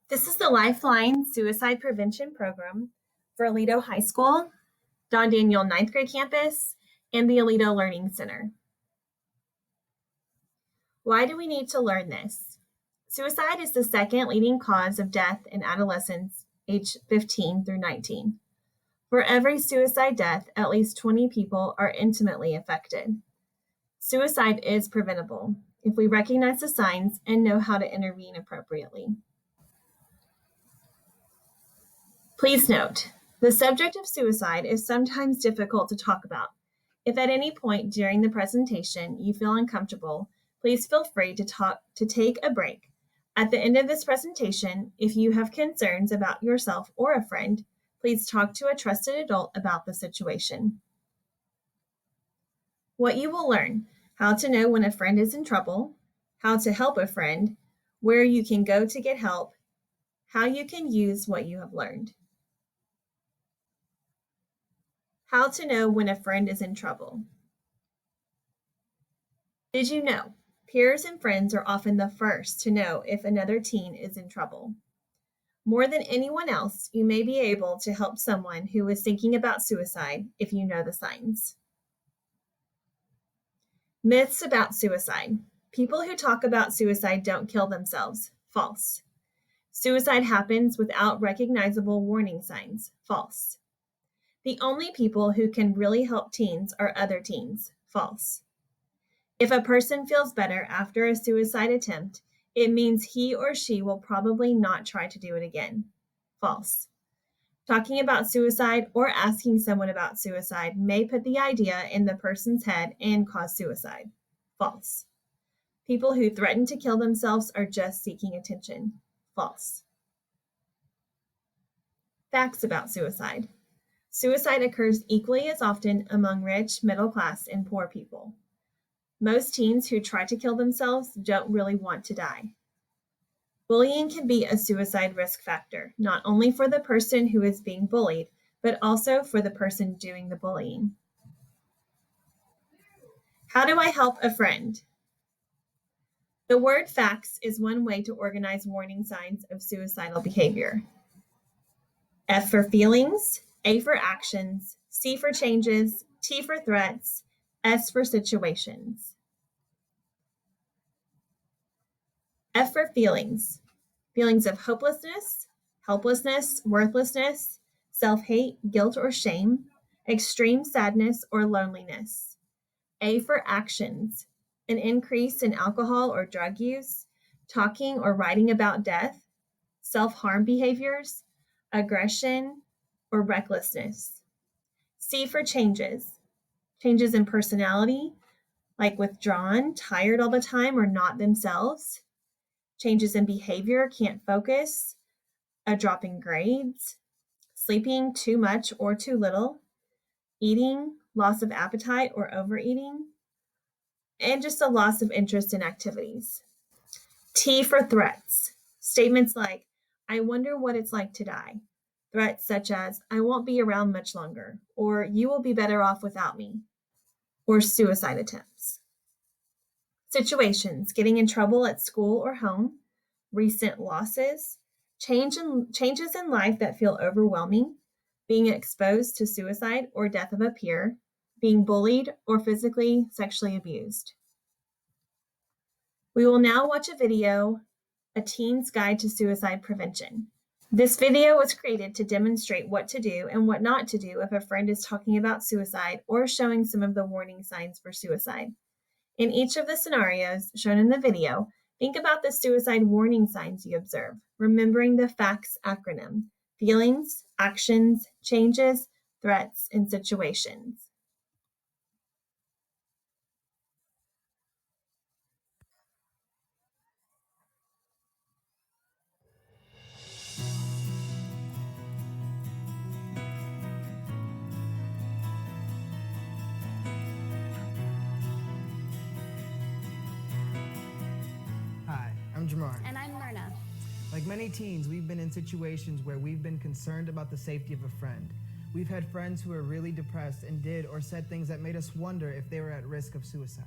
This is the Lifelines Suicide Prevention Program for Aledo High School, Don Daniel 9th grade campus, and the Aledo Learning Center. Why do we need to learn this? Suicide is the second leading cause of death in adolescents aged 15 through 19. For every suicide death, at least 20 people are intimately affected. Suicide is preventable if we recognize the signs and know how to intervene appropriately. Please note, the subject of suicide is sometimes difficult to talk about. If at any point during the presentation you feel uncomfortable, please feel free to take a break. At the end of this presentation, if you have concerns about yourself or a friend, please talk to a trusted adult about the situation. What you will learn: how to know when a friend is in trouble, how to help a friend, where you can go to get help, how you can use what you have learned. How to know when a friend is in trouble. Did you know peers and friends are often the first to know if another teen is in trouble? More than anyone else, you may be able to help someone who is thinking about suicide if you know the signs. Myths about suicide. People who talk about suicide don't kill themselves. False. Suicide happens without recognizable warning signs. False. The only people who can really help teens are other teens. False. If a person feels better after a suicide attempt, it means he or she will probably not try to do it again. False. Talking about suicide or asking someone about suicide may put the idea in the person's head and cause suicide. False. People who threaten to kill themselves are just seeking attention. False. Facts about suicide. Suicide occurs equally as often among rich, middle class, and poor people. Most teens who try to kill themselves don't really want to die. Bullying can be a suicide risk factor, not only for the person who is being bullied, but also for the person doing the bullying. How do I help a friend? The word facts is one way to organize warning signs of suicidal behavior. F for feelings, A for actions, C for changes, T for threats, S for situations. F for feelings. Feelings of hopelessness, helplessness, worthlessness, self-hate, guilt or shame, extreme sadness or loneliness. A for actions. An increase in alcohol or drug use, talking or writing about death, self-harm behaviors, aggression, or recklessness. C for changes. Changes in personality, like withdrawn, tired all the time, or not themselves. Changes in behavior, can't focus, a drop in grades, sleeping too much or too little, eating, loss of appetite or overeating, and just a loss of interest in activities. T for threats. Statements like, I wonder what it's like to die. Threats such as, I won't be around much longer, or you will be better off without me, or suicide attempts. Situations: getting in trouble at school or home, recent losses, changes in life that feel overwhelming, being exposed to suicide or death of a peer, being bullied or physically, sexually abused. We will now watch a video, A Teen's Guide to Suicide Prevention. This video was created to demonstrate what to do and what not to do if a friend is talking about suicide or showing some of the warning signs for suicide. In each of the scenarios shown in the video, think about the suicide warning signs you observe, remembering the FACTS acronym: feelings, actions, changes, threats, and situations. Hi, I'm Jamar. And I'm Myrna. Like many teens, we've been in situations where we've been concerned about the safety of a friend. We've had friends who were really depressed and did or said things that made us wonder if they were at risk of suicide.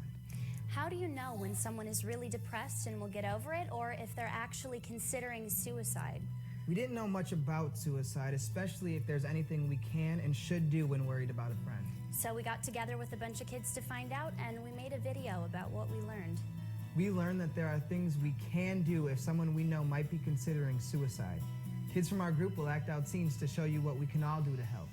How do you know when someone is really depressed and will get over it, or if they're actually considering suicide? We didn't know much about suicide, especially if there's anything we can and should do when worried about a friend. So we got together with a bunch of kids to find out, and we made a video about what we learned. We learned that there are things we can do if someone we know might be considering suicide. Kids from our group will act out scenes to show you what we can all do to help.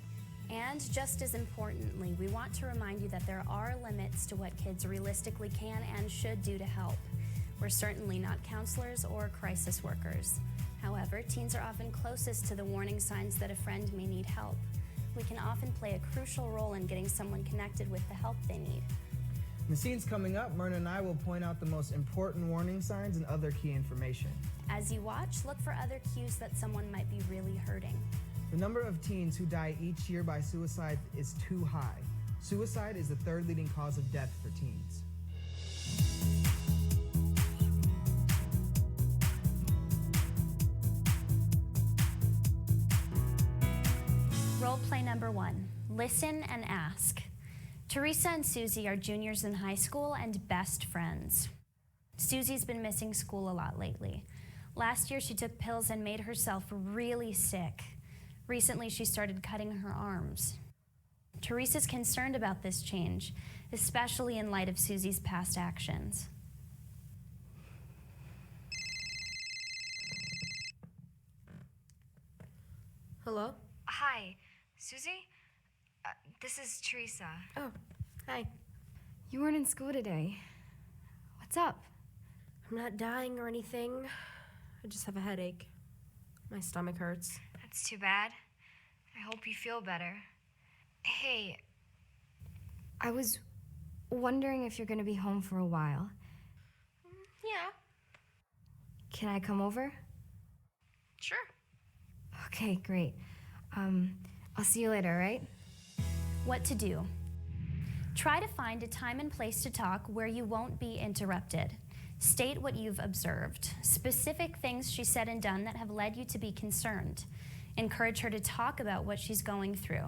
And just as importantly, we want to remind you that there are limits to what kids realistically can and should do to help. We're certainly not counselors or crisis workers. However, teens are often closest to the warning signs that a friend may need help. We can often play a crucial role in getting someone connected with the help they need. In the scenes coming up, Myrna and I will point out the most important warning signs and other key information. As you watch, look for other cues that someone might be really hurting. The number of teens who die each year by suicide is too high. Suicide is the third leading cause of death for teens. Role play number 1, listen and ask. Teresa and Susie are juniors in high school and best friends. Susie's been missing school a lot lately. Last year she took pills and made herself really sick. Recently she started cutting her arms. Teresa's concerned about this change, especially in light of Susie's past actions. Hello? Hi, Susie? This is Teresa. Oh, hi. You weren't in school today. What's up? I'm not dying or anything. I just have a headache. My stomach hurts. That's too bad. I hope you feel better. Hey. I was wondering if you're gonna be home for a while. Yeah. Can I come over? Sure. Okay, great. I'll see you later, right? What to do? Try to find a time and place to talk where you won't be interrupted. State what you've observed, specific things she said and done that have led you to be concerned. Encourage her to talk about what she's going through.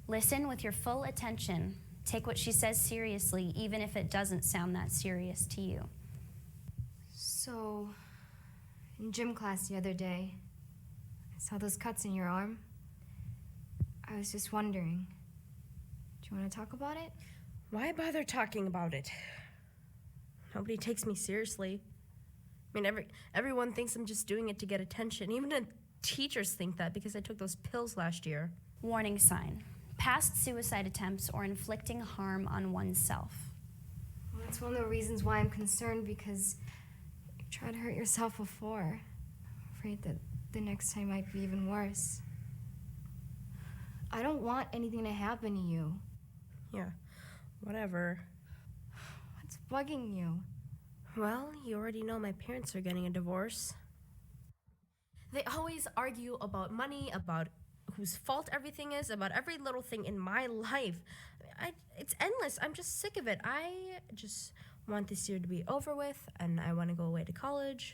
Listen with your full attention. Take what she says seriously, even if it doesn't sound that serious to you. So, in gym class the other day, I saw those cuts in your arm. I was just wondering, do you want to talk about it? Why bother talking about it? Nobody takes me seriously. I mean, everyone thinks I'm just doing it to get attention. Even the teachers think that because I took those pills last year. Warning sign. Past suicide attempts or inflicting harm on oneself. Well, that's one of the reasons why I'm concerned, because you tried to hurt yourself before. I'm afraid that the next time might be even worse. I don't want anything to happen to you. Yeah, whatever. What's bugging you? Well, you already know my parents are getting a divorce. They always argue about money, about whose fault everything is, about every little thing in my life. It's endless. I'm just sick of it. I just want this year to be over with, and I want to go away to college.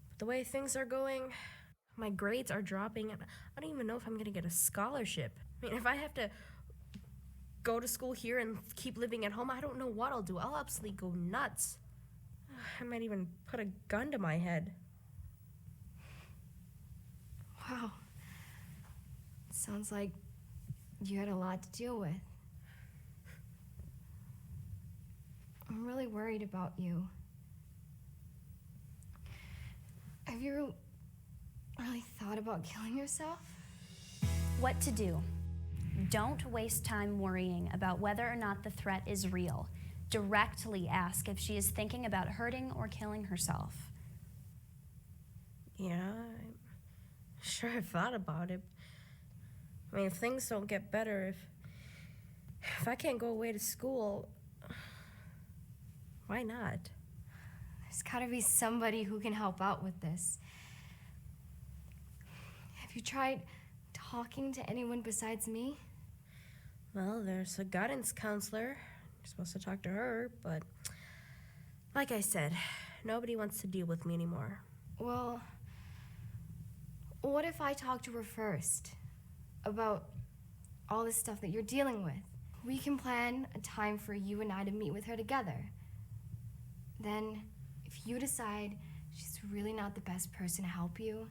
But the way things are going, my grades are dropping, and I don't even know if I'm going to get a scholarship. I mean, if I have to go to school here and keep living at home, I don't know what I'll do. I'll absolutely go nuts. I might even put a gun to my head. Wow. Sounds like you had a lot to deal with. I'm really worried about you. Have you really thought about killing yourself? What to do? Don't waste time worrying about whether or not the threat is real. Directly ask if she is thinking about hurting or killing herself. Yeah, I'm sure I've thought about it. I mean, if things don't get better, if I can't go away to school, why not? There's gotta be somebody who can help out with this. Have you tried talking to anyone besides me? Well, there's a guidance counselor. You're supposed to talk to her, but like I said, nobody wants to deal with me anymore. Well, what if I talk to her first about all this stuff that you're dealing with? We can plan a time for you and I to meet with her together. Then, if you decide she's really not the best person to help you,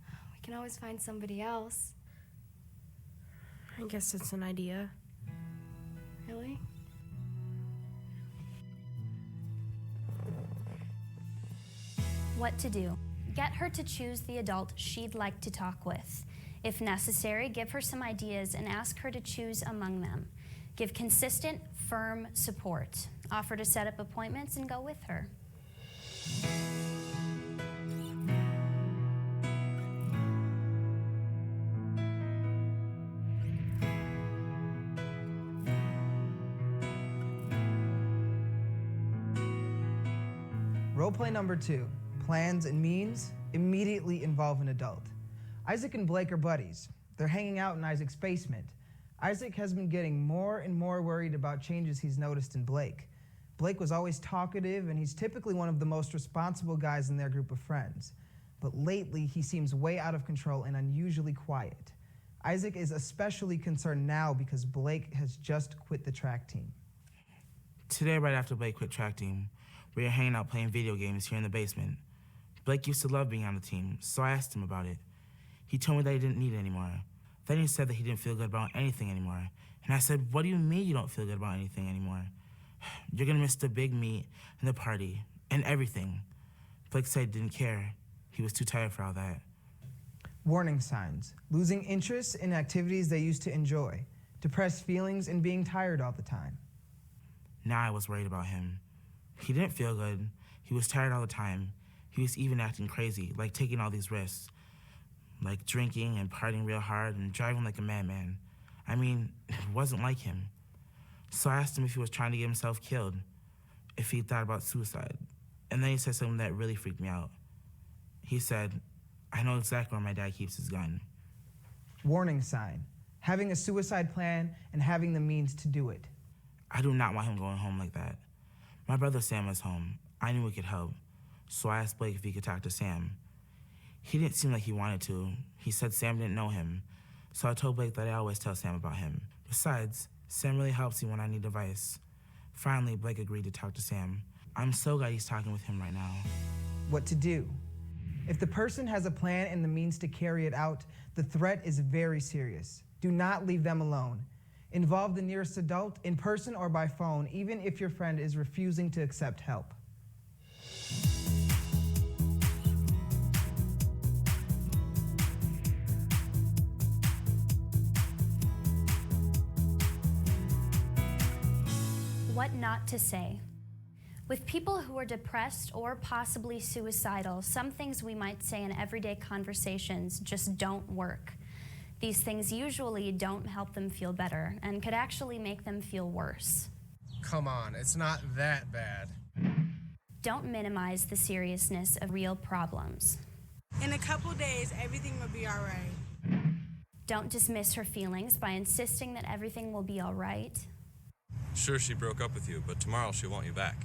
we can always find somebody else. I guess it's an idea. Really? What to do? Get her to choose the adult she'd like to talk with. If necessary, give her some ideas and ask her to choose among them. Give consistent, firm support. Offer to set up appointments and go with her. Roleplay number 2, plans and means, immediately involve an adult. Isaac and Blake are buddies. They're hanging out in Isaac's basement. Isaac has been getting more and more worried about changes he's noticed in Blake. Blake was always talkative, and he's typically one of the most responsible guys in their group of friends. But lately, he seems way out of control and unusually quiet. Isaac is especially concerned now because Blake has just quit the track team. Today, right after Blake quit track team, we were hanging out playing video games here in the basement. Blake used to love being on the team, so I asked him about it. He told me that he didn't need it anymore. Then he said that he didn't feel good about anything anymore. And I said, what do you mean you don't feel good about anything anymore? You're gonna miss the big meet and the party and everything. Blake said he didn't care. He was too tired for all that. Warning signs: losing interest in activities they used to enjoy, depressed feelings, and being tired all the time. Now I was worried about him. He didn't feel good. He was tired all the time. He was even acting crazy, like taking all these risks, like drinking and partying real hard and driving like a madman. I mean, it wasn't like him. So I asked him if he was trying to get himself killed, if he thought about suicide. And then he said something that really freaked me out. He said, I know exactly where my dad keeps his gun. Warning sign: having a suicide plan and having the means to do it. I do not want him going home like that. My brother Sam was home. I knew we could help. So I asked Blake if he could talk to Sam. He didn't seem like he wanted to. He said Sam didn't know him. So I told Blake that I always tell Sam about him. Besides, Sam really helps me when I need advice. Finally, Blake agreed to talk to Sam. I'm so glad he's talking with him right now. What to do? If the person has a plan and the means to carry it out, the threat is very serious. Do not leave them alone. Involve the nearest adult in person or by phone, even if your friend is refusing to accept help. What not to say. With people who are depressed or possibly suicidal, some things we might say in everyday conversations just don't work. These things usually don't help them feel better and could actually make them feel worse. Come on, it's not that bad. Don't minimize the seriousness of real problems. In a couple days, everything will be all right. Don't dismiss her feelings by insisting that everything will be all right. Sure, she broke up with you, but tomorrow she'll want you back.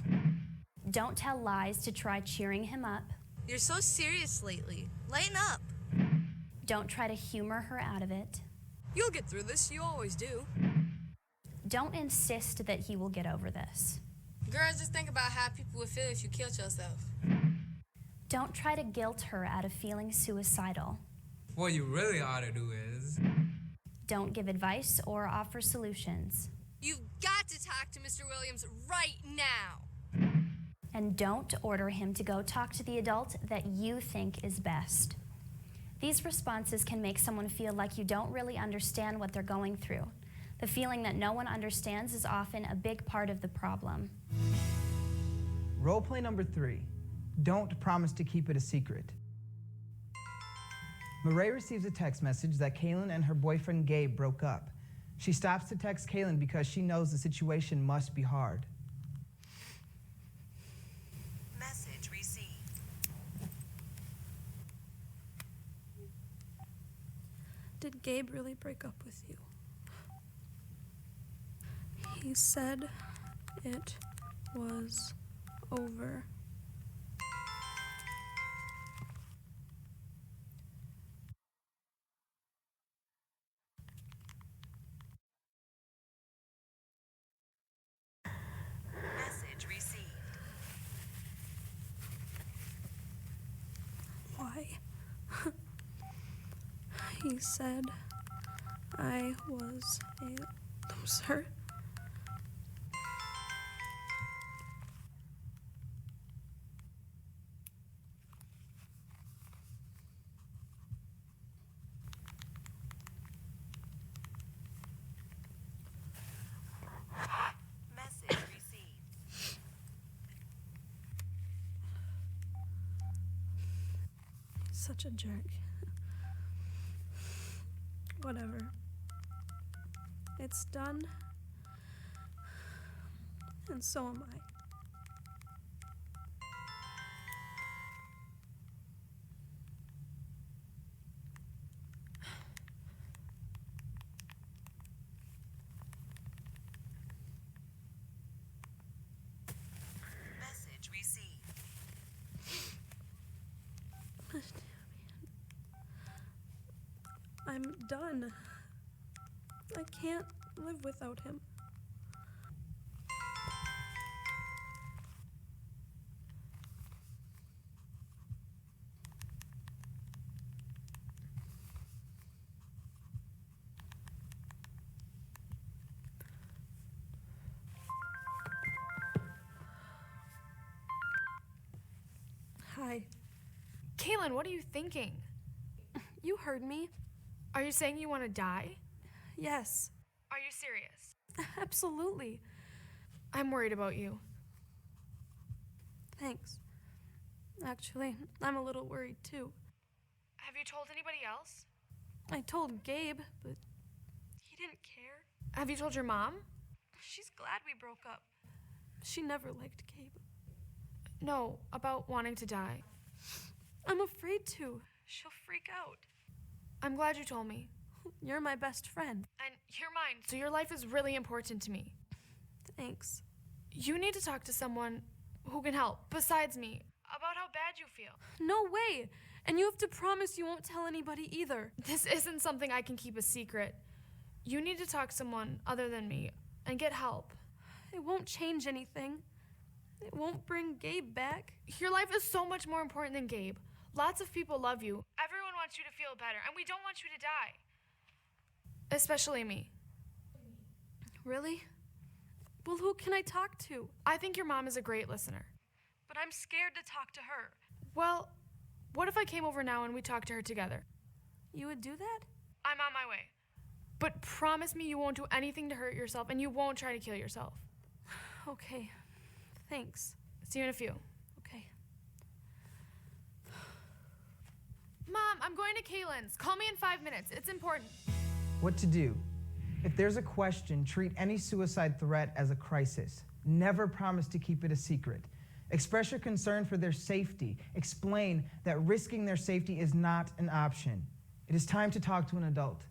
Don't tell lies to try cheering him up. You're so serious lately. Lighten up. Don't try to humor her out of it. You'll get through this. You always do. Don't insist that he will get over this. Girls, just think about how people would feel if you killed yourself. Don't try to guilt her out of feeling suicidal. What you really ought to do is... Don't give advice or offer solutions. You've got to talk to Mr. Williams right now. And don't order him to go talk to the adult that you think is best. These responses can make someone feel like you don't really understand what they're going through. The feeling that no one understands is often a big part of the problem. Roleplay number 3, don't promise to keep it a secret. Marae receives a text message that Kaylin and her boyfriend Gabe broke up. She stops to text Kaylin because she knows the situation must be hard. Message received. Did Gabe really break up with you? He said it was over. Message received. He said I was a loser. Message received. Such a jerk. Whatever. It's done. And so am I. Message received. I'm done. I can't live without him. Hi. Kaylin, what are you thinking? You heard me. Are you saying you want to die? Yes. Are you serious? Absolutely. I'm worried about you. Thanks. Actually, I'm a little worried too. Have you told anybody else? I told Gabe, but he didn't care. Have you told your mom? She's glad we broke up. She never liked Gabe. No, about wanting to die. I'm afraid to. She'll freak out. I'm glad you told me. You're my best friend. And you're mine, so your life is really important to me. Thanks. You need to talk to someone who can help, besides me, about how bad you feel. No way! And you have to promise you won't tell anybody either. This isn't something I can keep a secret. You need to talk to someone other than me and get help. It won't change anything. It won't bring Gabe back. Your life is so much more important than Gabe. Lots of people love you. Everyone wants you to feel better, and we don't want you to die. Especially me. Really? Well, who can I talk to? I think your mom is a great listener. But I'm scared to talk to her. Well, what if I came over now and we talked to her together? You would do that? I'm on my way. But promise me you won't do anything to hurt yourself and you won't try to kill yourself. Okay. Thanks. See you in a few. Okay. Mom, I'm going to Kaylin's. Call me in 5 minutes. It's important. What to do? If there's a question, treat any suicide threat as a crisis. Never promise to keep it a secret. Express your concern for their safety. Explain that risking their safety is not an option. It is time to talk to an adult.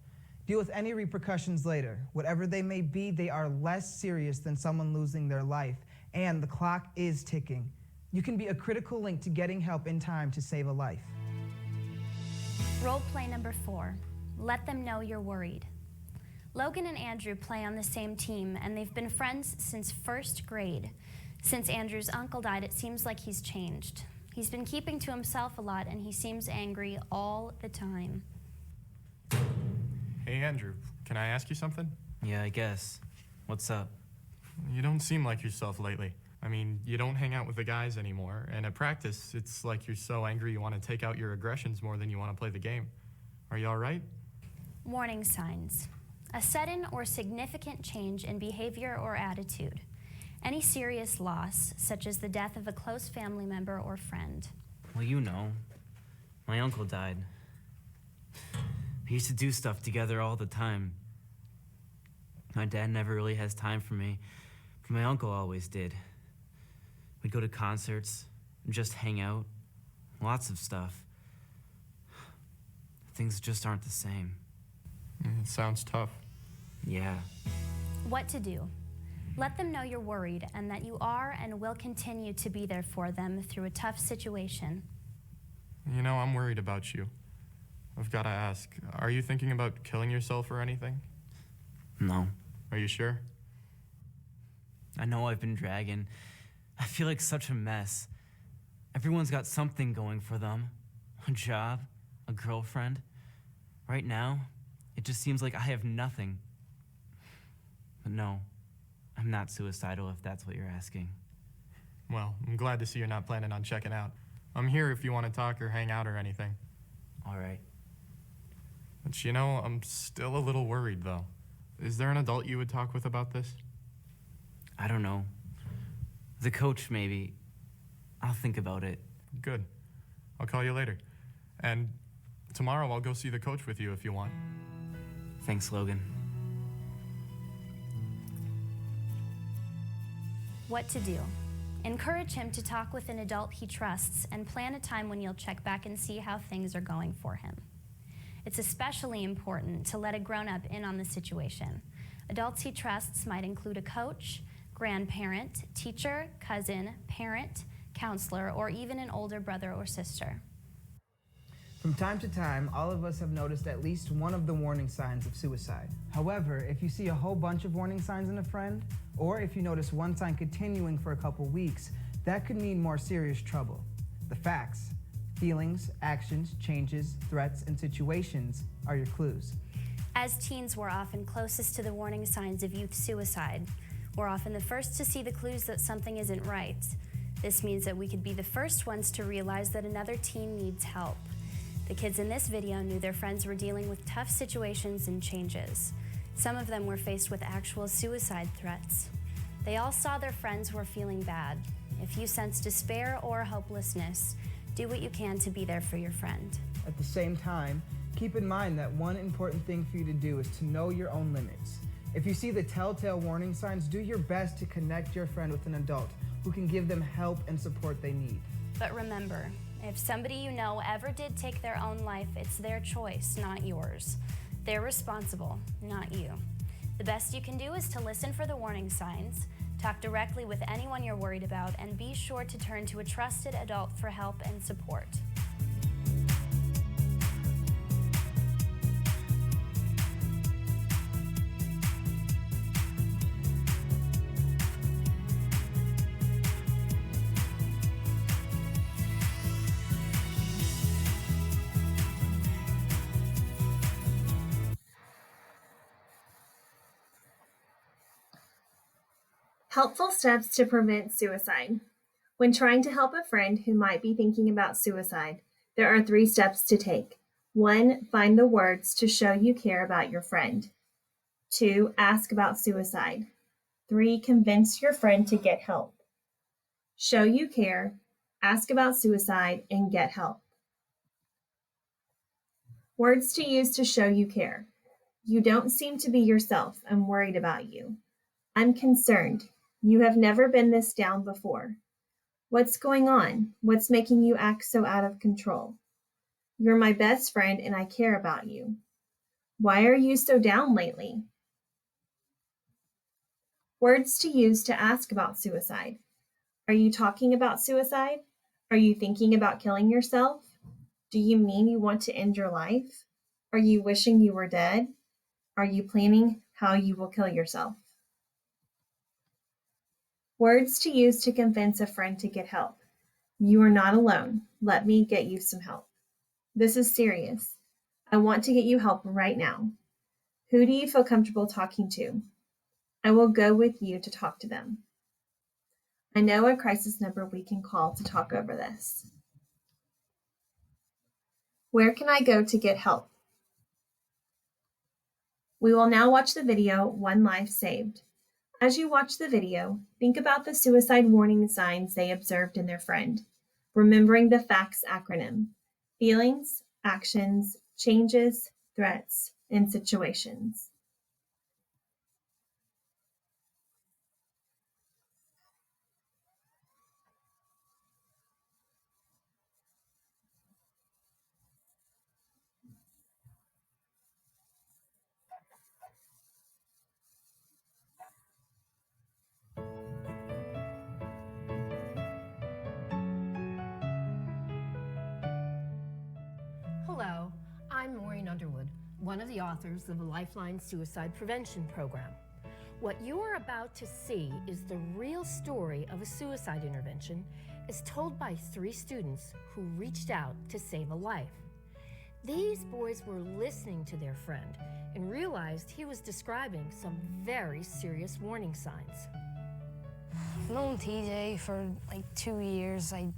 Deal with any repercussions later. Whatever they may be, they are less serious than someone losing their life, and the clock is ticking. You can be a critical link to getting help in time to save a life. Role play number 4. Let them know you're worried. Logan and Andrew play on the same team, and they've been friends since 1st grade. Since Andrew's uncle died, it seems like he's changed. He's been keeping to himself a lot, and he seems angry all the time. Hey, Andrew, can I ask you something? Yeah, I guess. What's up? You don't seem like yourself lately. I mean, you don't hang out with the guys anymore, and at practice, it's like you're so angry you want to take out your aggressions more than you want to play the game. Are you all right? Warning signs. A sudden or significant change in behavior or attitude. Any serious loss, such as the death of a close family member or friend. Well, you know. My uncle died. We used to do stuff together all the time. My dad never really has time for me, but my uncle always did. We'd go to concerts, and just hang out. Lots of stuff. Things just aren't the same. It sounds tough. Yeah. What to do? Let them know you're worried and that you are and will continue to be there for them through a tough situation. You know, I'm worried about you. I've got to ask, are you thinking about killing yourself or anything? No. Are you sure? I know I've been dragging. I feel like such a mess. Everyone's got something going for them. A job, a a girlfriend. Right now, it just seems like I have nothing. But no, I'm not suicidal if that's what you're asking. Well, I'm glad to see you're not planning on checking out. I'm here if you want to talk or hang out or anything. All right. But you know, I'm still a little worried, though. Is there an adult you would talk with about this? I don't know. The coach, maybe. I'll think about it. Good. I'll call you later. And tomorrow I'll go see the coach with you if you want. Thanks, Logan. What to do? Encourage him to talk with an adult he trusts and plan a time when you'll check back and see how things are going for him. It's especially important to let a grown-up in on the situation. Adults he trusts might include a coach, grandparent, teacher, cousin, parent, counselor, or even an older brother or sister. From time to time, all of us have noticed at least one of the warning signs of suicide. However, if you see a whole bunch of warning signs in a friend, or if you notice one sign continuing for a couple weeks, that could mean more serious trouble. The facts, feelings, actions, changes, threats, and situations are your clues. As teens, we're often closest to the warning signs of youth suicide. We're often the first to see the clues that something isn't right. This means that we could be the first ones to realize that another teen needs help. The kids in this video knew their friends were dealing with tough situations and changes. Some of them were faced with actual suicide threats. They all saw their friends were feeling bad. If you sense despair or hopelessness, do what you can to be there for your friend. At the same time, keep in mind that one important thing for you to do is to know your own limits. If you see the telltale warning signs, do your best to connect your friend with an adult who can give them help and support they need. But remember, if somebody you know ever did take their own life, it's their choice, not yours. They're responsible, not you. The best you can do is to listen for the warning signs, talk directly with anyone you're worried about, and be sure to turn to a trusted adult for help and support. Helpful steps to prevent suicide. When trying to help a friend who might be thinking about suicide, there are 3 steps to take. 1, find the words to show you care about your friend. 2, ask about suicide. 3, convince your friend to get help. Show you care, ask about suicide, and get help. Words to use to show you care. You don't seem to be yourself. I'm worried about you. I'm concerned. You have never been this down before. What's going on? What's making you act so out of control? You're my best friend and I care about you. Why are you so down lately? Words to use to ask about suicide. Are you talking about suicide? Are you thinking about killing yourself? Do you mean you want to end your life? Are you wishing you were dead? Are you planning how you will kill yourself? Words to use to convince a friend to get help. You are not alone. Let me get you some help. This is serious. I want to get you help right now. Who do you feel comfortable talking to? I will go with you to talk to them. I know a crisis number we can call to talk over this. Where can I go to get help? We will now watch the video, One Life Saved. As you watch the video, think about the suicide warning signs they observed in their friend, remembering the FACTS acronym: feelings, actions, changes, threats, and situations. Hello, I'm Maureen Underwood, one of the authors of the Lifelines Suicide Prevention Program. What you are about to see is the real story of a suicide intervention as told by 3 students who reached out to save a life. These boys were listening to their friend and realized he was describing some very serious warning signs. I've known TJ for like 2 years. I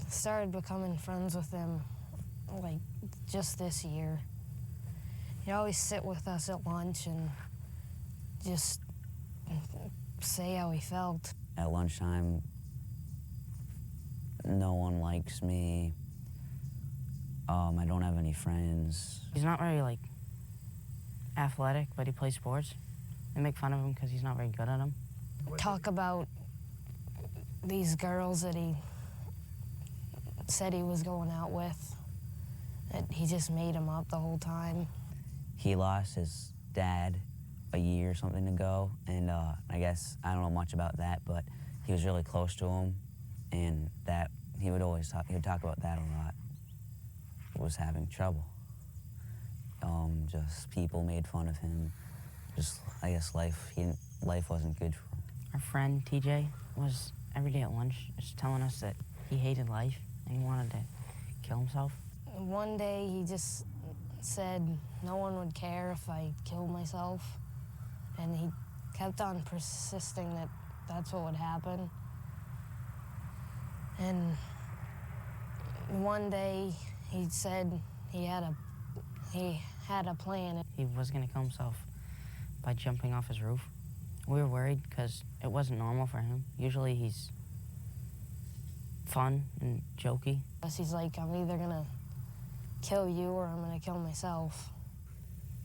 started becoming friends with him like just this year. He'd always sit with us at lunch and just say how he felt. At lunchtime, no one likes me. I don't have any friends. He's not very like athletic, but he plays sports. They make fun of him because he's not very good at them. Talk about these girls that he said he was going out with, that he just made them up the whole time. He lost his dad a year or something ago, and I guess I don't know much about that, but he was really close to him, and that he would talk about that a lot. Was having trouble. Just people made fun of him. Just, I guess life wasn't good for him. Our friend TJ was every day at lunch just telling us that he hated life and he wanted to kill himself. One day he just said no one would care if I killed myself, and he kept on persisting that that's what would happen. And one day he said he had a plan. He was gonna kill himself by jumping off his roof. We were worried because it wasn't normal for him. Usually he's fun and jokey. He's like, I'm either gonna kill you or I'm gonna kill myself.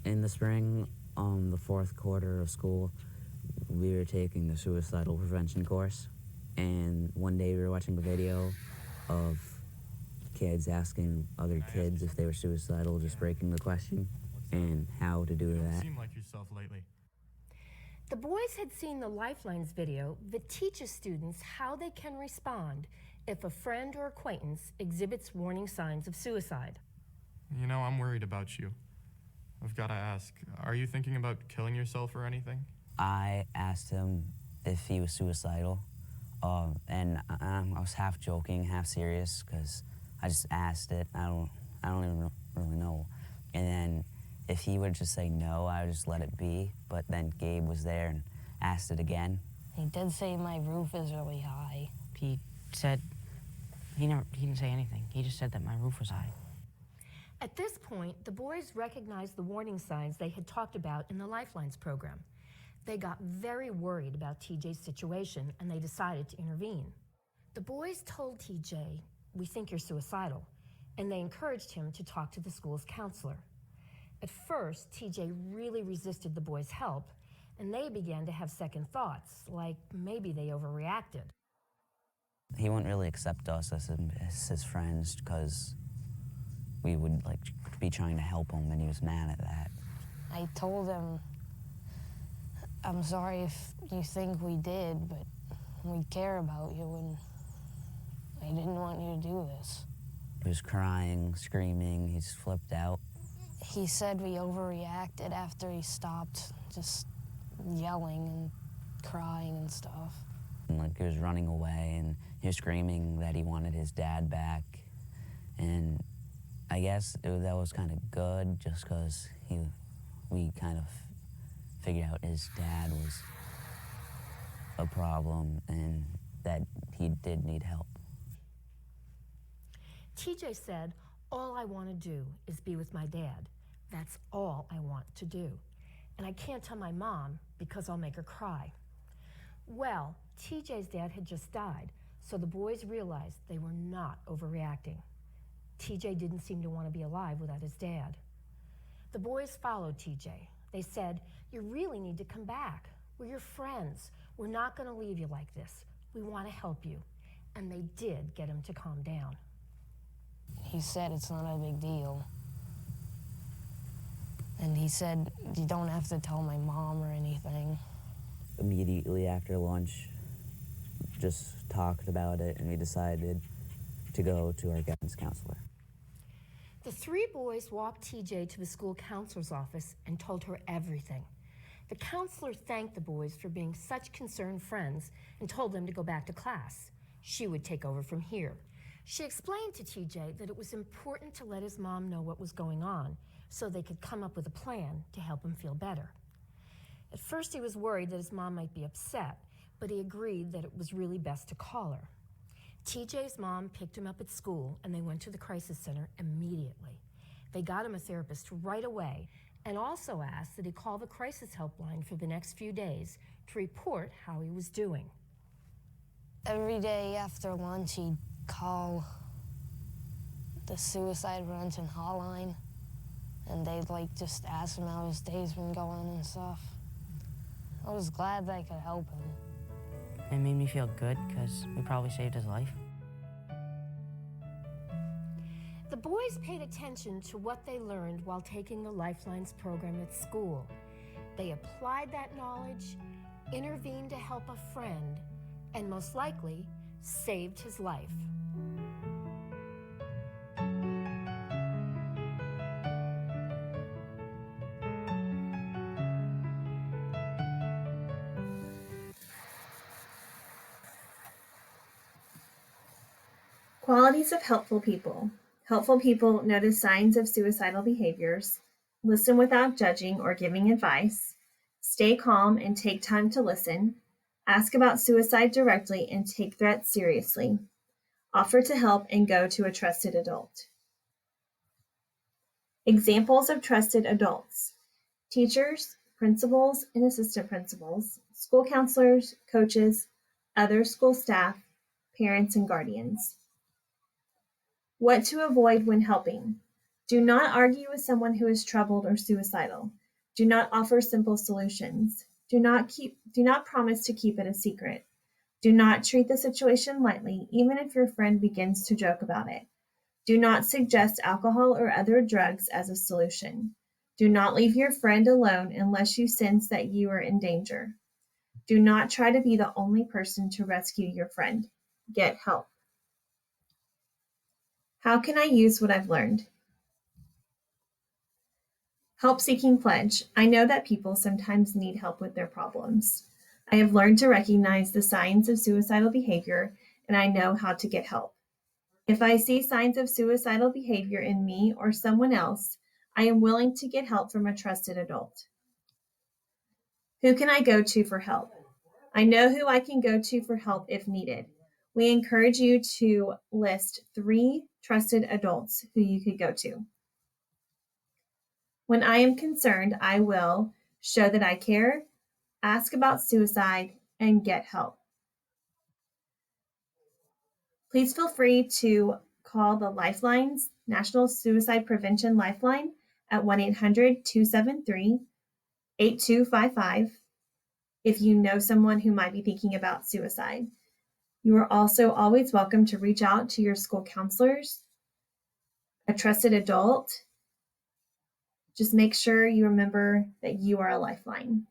In the spring, the fourth quarter of school, we were taking the suicidal prevention course, and one day we were watching a video of kids asking other kids if they were suicidal, just breaking the question and how to do that. You seem like yourself lately. The boys had seen the Lifelines video that teaches students how they can respond if a friend or acquaintance exhibits warning signs of suicide. You know, I'm worried about you. I've got to ask, are you thinking about killing yourself or anything? I asked him if he was suicidal, and I was half joking, half serious, because I just asked it. I don't even really know. And then if he would just say no, I would just let it be. But then Gabe was there and asked it again. He did say my roof is really high. He said, he didn't say anything. He just said that my roof was high. At this point, the boys recognized the warning signs they had talked about in the Lifelines program. They got very worried about TJ's situation and they decided to intervene. The boys told TJ, "We think you're suicidal," and they encouraged him to talk to the school's counselor. At first, TJ really resisted the boys' help, and they began to have second thoughts, like maybe they overreacted. He wouldn't really accept us as his friends because we would be trying to help him, and he was mad at that. I told him, I'm sorry if you think we did, but we care about you, and I didn't want you to do this. He was crying, screaming, he just flipped out. He said we overreacted after he stopped just yelling and crying and stuff. And he was running away, and he was screaming that he wanted his dad back. And I guess that was kind of good, just because we kind of figured out his dad was a problem and that he did need help. TJ said, "All I want to do is be with my dad. That's all I want to do. And I can't tell my mom because I'll make her cry." Well, TJ's dad had just died, so the boys realized they were not overreacting. TJ didn't seem to want to be alive without his dad. The boys followed TJ. They said, "You really need to come back. We're your friends. We're not going to leave you like this. We want to help you." And they did get him to calm down. He said it's not a big deal. And he said, you don't have to tell my mom or anything. Immediately after lunch, just talked about it, and we decided to go to our guidance counselor. The three boys walked TJ to the school counselor's office and told her everything. The counselor thanked the boys for being such concerned friends and told them to go back to class. She would take over from here. She explained to TJ that it was important to let his mom know what was going on so they could come up with a plan to help him feel better. At first, he was worried that his mom might be upset, but he agreed that it was really best to call her. TJ's mom picked him up at school, and they went to the crisis center immediately. They got him a therapist right away, and also asked that he call the crisis helpline for the next few days to report how he was doing. Every day after lunch, he'd call the suicide prevention hotline, and they'd just ask him how his day's been going and stuff. I was glad that I could help him. It made me feel good because we probably saved his life. The boys paid attention to what they learned while taking the Lifelines program at school. They applied that knowledge, intervened to help a friend, and most likely saved his life. Qualities of helpful people. Helpful people notice signs of suicidal behaviors, listen without judging or giving advice, stay calm and take time to listen, ask about suicide directly and take threats seriously, offer to help and go to a trusted adult. Examples of trusted adults: teachers, principals and assistant principals, school counselors, coaches, other school staff, parents and guardians. What to avoid when helping. Do not argue with someone who is troubled or suicidal. Do not offer simple solutions. Do not promise to keep it a secret. Do not treat the situation lightly, even if your friend begins to joke about it. Do not suggest alcohol or other drugs as a solution. Do not leave your friend alone unless you sense that you are in danger. Do not try to be the only person to rescue your friend. Get help. How can I use what I've learned? Help-seeking pledge. I know that people sometimes need help with their problems. I have learned to recognize the signs of suicidal behavior, and I know how to get help. If I see signs of suicidal behavior in me or someone else, I am willing to get help from a trusted adult. Who can I go to for help? I know who I can go to for help if needed. We encourage you to list 3 trusted adults who you could go to. When I am concerned, I will show that I care, ask about suicide, and get help. Please feel free to call the Lifelines National Suicide Prevention Lifeline at 1-800-273-8255 if you know someone who might be thinking about suicide. You are also always welcome to reach out to your school counselors, a trusted adult. Just make sure you remember that you are a lifeline.